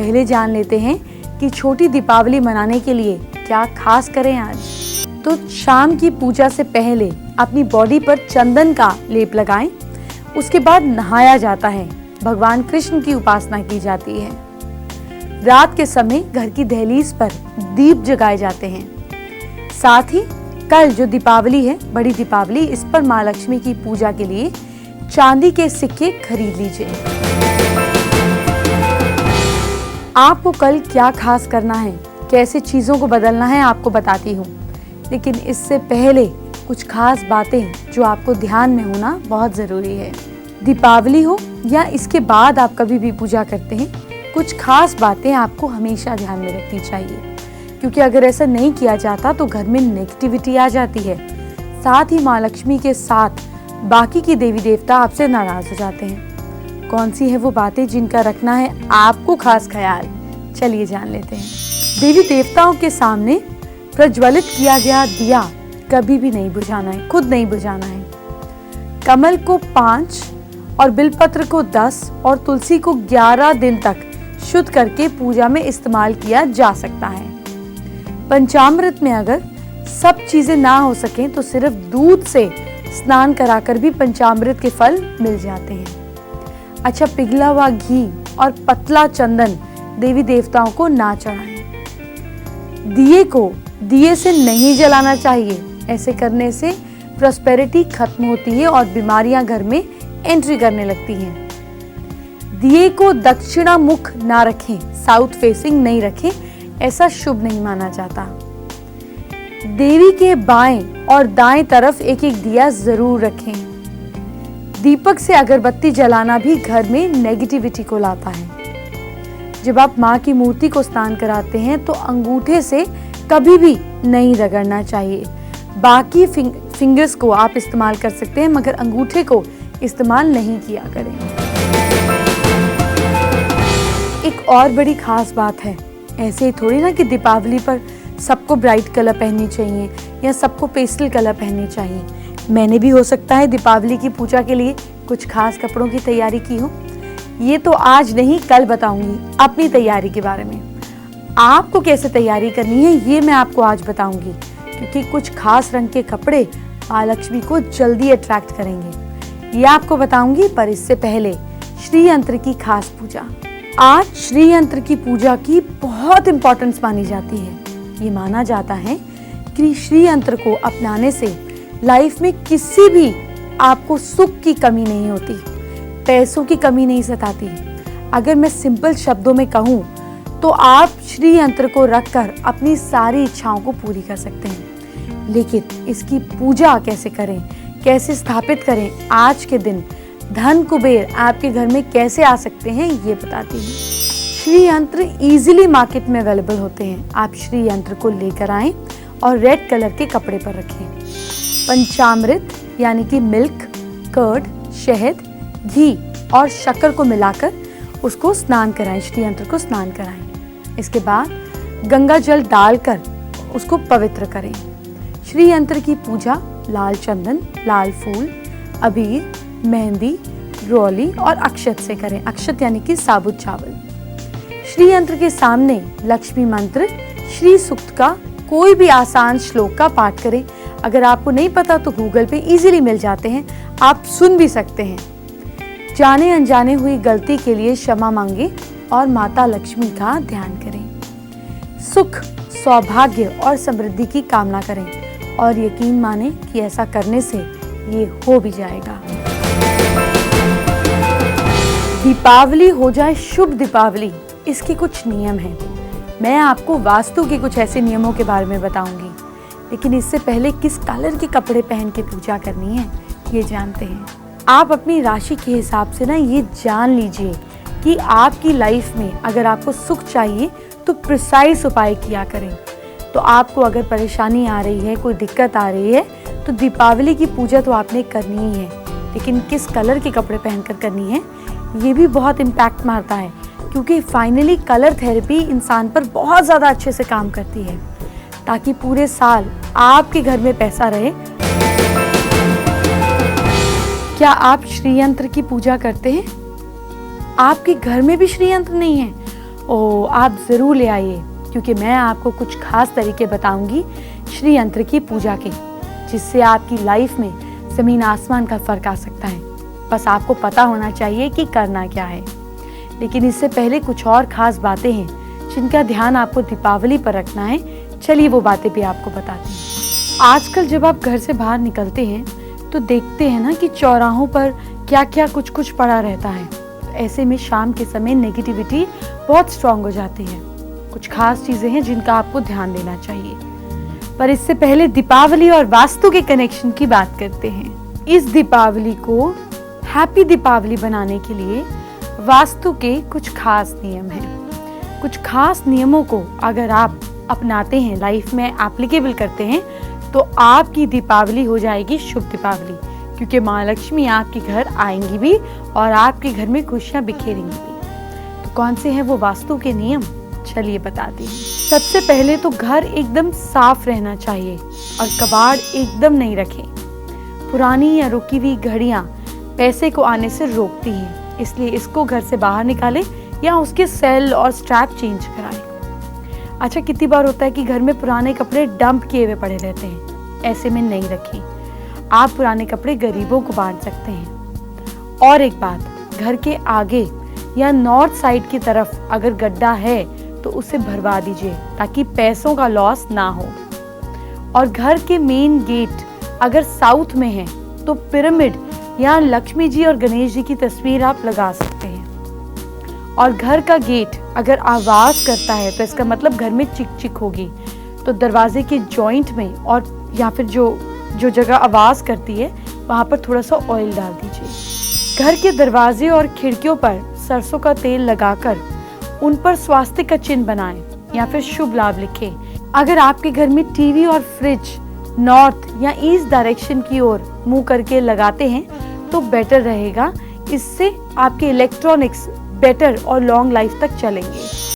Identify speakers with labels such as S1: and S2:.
S1: पहले जान लेते हैं कि छोटी दीपावली मनाने के लिए क्या खास करें आज। तो शाम की पूजा से पहले अपनी बॉडी पर चंदन का लेप लगाएं। उसके बाद नहाया जाता है, भगवान कृष्ण की उपासना की जाती है। रात के समय घर की दहलीज पर दीप जगाए जाते हैं। साथ ही कल जो दीपावली है, बड़ी दीपावली, इस पर माँ लक्ष्मी की पूजा के लिए चांदी के सिक्के खरीद लीजिए। आपको कल क्या खास करना है, कैसे चीजों को बदलना है, आपको बताती हूँ। लेकिन इससे पहले कुछ खास बातें जो आपको ध्यान में होना बहुत जरूरी है। दीपावली हो या इसके बाद आप कभी भी पूजा करते हैं, कुछ खास बातें आपको हमेशा ध्यान में रखनी चाहिए, क्योंकि अगर ऐसा नहीं किया जाता तो घर में नेगेटिविटी आ जाती है। साथ ही माँ लक्ष्मी के साथ बाकी की देवी देवता आपसे नाराज हो जाते हैं। कौन सी है वो बातें जिनका रखना है आपको खास ख्याल, चलिए जान लेते हैं। देवी देवताओं के सामने प्रज्वलित किया गया दिया कभी भी नहीं बुझाना है, खुद नहीं बुझाना है। कमल को 5 और बिलपत्र को 10 और तुलसी को 11 दिन तक शुद्ध करके पूजा में इस्तेमाल किया जा सकता है। पंचामृत में अगर सब चीजें ना हो सकें तो सिर्फ दूध से स्नान कराकर भी पंचामृत के फल मिल जाते हैं। अच्छा, पिघला हुआ घी और पतला चंदन देवी देवताओं को ना चढ़ाएं। दिए को दिए से नहीं जलाना चाहिए। ऐसे करने से प्रॉस्पेरिटी खत्म होती है और बीमारियां घर में एंट्री करने लगती हैं। दिए को दक्षिणा मुख ना रखें, साउथ फेसिंग नहीं रखें, ऐसा शुभ नहीं माना जाता। देवी के बाएं और दाएं तरफ एक एक दिया जरूर रखें। दीपक से अगरबत्ती जलाना भी घर में नेगेटिविटी को लाता है। जब आप माँ की मूर्ति को स्नान कराते हैं तो अंगूठे से कभी भी नहीं रगड़ना चाहिए। बाकी फिंगर्स को आप इस्तेमाल कर सकते हैं, मगर अंगूठे को इस्तेमाल नहीं किया करें। एक और बड़ी खास बात है, ऐसे ही थोड़ी ना कि दीपावली पर सबको ब्राइट कलर पहननी चाहिए या सबको पेस्टल कलर पहननी चाहिए। मैंने भी हो सकता है दीपावली की पूजा के लिए कुछ खास कपड़ों की तैयारी की हो। ये तो आज नहीं, कल बताऊंगी अपनी तैयारी के बारे में। आपको कैसे तैयारी करनी है ये मैं आपको आज बताऊंगी, क्योंकि कुछ खास रंग के कपड़े माँ लक्ष्मी को जल्दी अट्रैक्ट करेंगे, ये आपको बताऊंगी। पर इससे पहले श्री यंत्र की खास पूजा। आज श्री यंत्र की पूजा की बहुत इंपॉर्टेंस मानी जाती है। ये माना जाता है कि श्री यंत्र को अपनाने से लाइफ में किसी भी आपको सुख की कमी नहीं होती, पैसों की कमी नहीं सताती। अगर मैं सिंपल शब्दों में कहूँ तो आप श्री यंत्र को रखकर अपनी सारी इच्छाओं को पूरी कर सकते हैं। लेकिन इसकी पूजा कैसे करें, कैसे स्थापित करें, आज के दिन धन कुबेर आपके घर में कैसे आ सकते हैं, ये बताती हूँ। श्री यंत्र इजीली मार्केट में अवेलेबल होते हैं। आप श्री यंत्र को लेकर आएं और रेड कलर के कपड़े पर रखें। पंचामृत यानी कि मिल्क, कर्ड, शहद, घी और शक्कर को मिलाकर उसको स्नान कराएं, श्री यंत्र को स्नान कराएं। इसके बाद गंगा जल डालकर उसको पवित्र करें। श्री यंत्र की पूजा लाल चंदन, लाल फूल, अबीर, मेहंदी, रोली और अक्षत से करें। अक्षत यानी कि साबुत चावल। श्री यंत्र के सामने लक्ष्मी मंत्र, श्री सूक्त का कोई भी आसान श्लोक का पाठ करें। अगर आपको नहीं पता तो गूगल पे इजीली मिल जाते हैं, आप सुन भी सकते हैं। जाने अनजाने हुई गलती के लिए क्षमा मांगे और माता लक्ष्मी का ध्यान करें। सुख, सौभाग्य और समृद्धि की कामना करें और यकीन माने कि ऐसा करने से ये हो भी जाएगा। दीपावली हो जाए शुभ दीपावली, इसके कुछ नियम हैं। मैं आपको वास्तु के कुछ ऐसे नियमों के बारे में बताऊंगी, लेकिन इससे पहले किस कलर के कपड़े पहन के पूजा करनी है ये जानते हैं। आप अपनी राशि के हिसाब से ना ये जान लीजिए कि आपकी लाइफ में अगर आपको सुख चाहिए तो प्रिसाइज उपाय किया करें। तो आपको अगर परेशानी आ रही है, कोई दिक्कत आ रही है, तो दीपावली की पूजा तो आपने करनी ही है, लेकिन किस कलर के कपड़े पहनकर करनी है ये भी बहुत इम्पैक्ट मारता है, क्योंकि फाइनली कलर थेरेपी इंसान पर बहुत ज़्यादा अच्छे से काम करती है, ताकि पूरे साल आपके घर में पैसा रहे। क्या आप श्री यंत्र की पूजा करते हैं? आपके घर में भी श्री यंत्र नहीं है ओह, आप ज़रूर ले आइए, क्योंकि मैं आपको कुछ खास तरीके बताऊंगी श्री यंत्र की पूजा के, जिससे आपकी लाइफ में ज़मीन आसमान का फ़र्क आ सकता है। बस आपको पता होना चाहिए कि करना क्या है। लेकिन इससे पहले कुछ और ख़ास बातें हैं जिनका ध्यान आपको दीपावली पर रखना है। चलिए वो बातें भी आपको बताते हैं। आजकल जब आप घर से बाहर निकलते हैं तो देखते हैं ना कि चौराहों पर क्या क्या कुछ पड़ा रहता है। ऐसे में शाम के समय नेगेटिविटी बहुत स्ट्रांग हो जाती है। कुछ खास चीज़ें हैं जिनका आपको ध्यान देना चाहिए। पर इससे पहले दीपावली और वास्तु के कनेक्शन की बात करते हैं। इस दीपावली को हैप्पी दीपावली बनाने के लिए वास्तु के कुछ खास नियम हैं। कुछ खास नियमों को अगर आप अपनाते हैं, लाइफ में एप्लीकेबल करते हैं, तो आपकी दीपावली हो जाएगी शुभ दीपावली, क्योंकि माँ लक्ष्मी आपके घर आएंगी भी और आपके घर में खुशियाँ बिखेरेंगी भी। तो कौन से हैं वो वास्तु के नियम, चलिए बताती हूँ। सबसे पहले तो घर एकदम साफ रहना चाहिए और कबाड़ एकदम नहीं रखें। पुरानी या रुकी हुई घड़ियाँ पैसे को आने से रोकती हैं, इसलिए इसको घर से बाहर निकालें या उसके सेल और स्ट्रैप चेंज कराएं। अच्छा, कितनी बार होता है कि घर में पुराने कपड़े डंप किए हुए पड़े रहते हैं, ऐसे में नहीं रखें। आप पुराने कपड़े गरीबों को बांट सकते हैं। और एक बात, घर के आगे या नॉर्थ साइड की तरफ अगर गड्ढा है तो उसे भरवा दीजिए ताकि पैसों का लॉस ना हो। और घर के मेन गेट अगर साउथ में है तो पिरामिड या लक्ष्मी जी और गणेश जी की तस्वीर आप लगा सकते हैं। और घर का गेट अगर आवाज़ करता है तो इसका मतलब घर में चिक चिक होगी, तो दरवाजे के जॉइंट में और या फिर जो जगह आवाज़ करती है वहाँ पर थोड़ा सा ऑयल डाल दीजिए। घर के दरवाजे और खिड़कियों पर सरसों का तेल लगाकर उन पर स्वास्तिक का चिन्ह बनाएं या फिर शुभ लाभ लिखें। अगर आपके घर में टीवी और फ्रिज नॉर्थ या ईस्ट डायरेक्शन की ओर मुंह करके लगाते हैं तो बेटर रहेगा। इससे आपके इलेक्ट्रॉनिक्स बेटर और लॉन्ग लाइफ तक चलेंगे।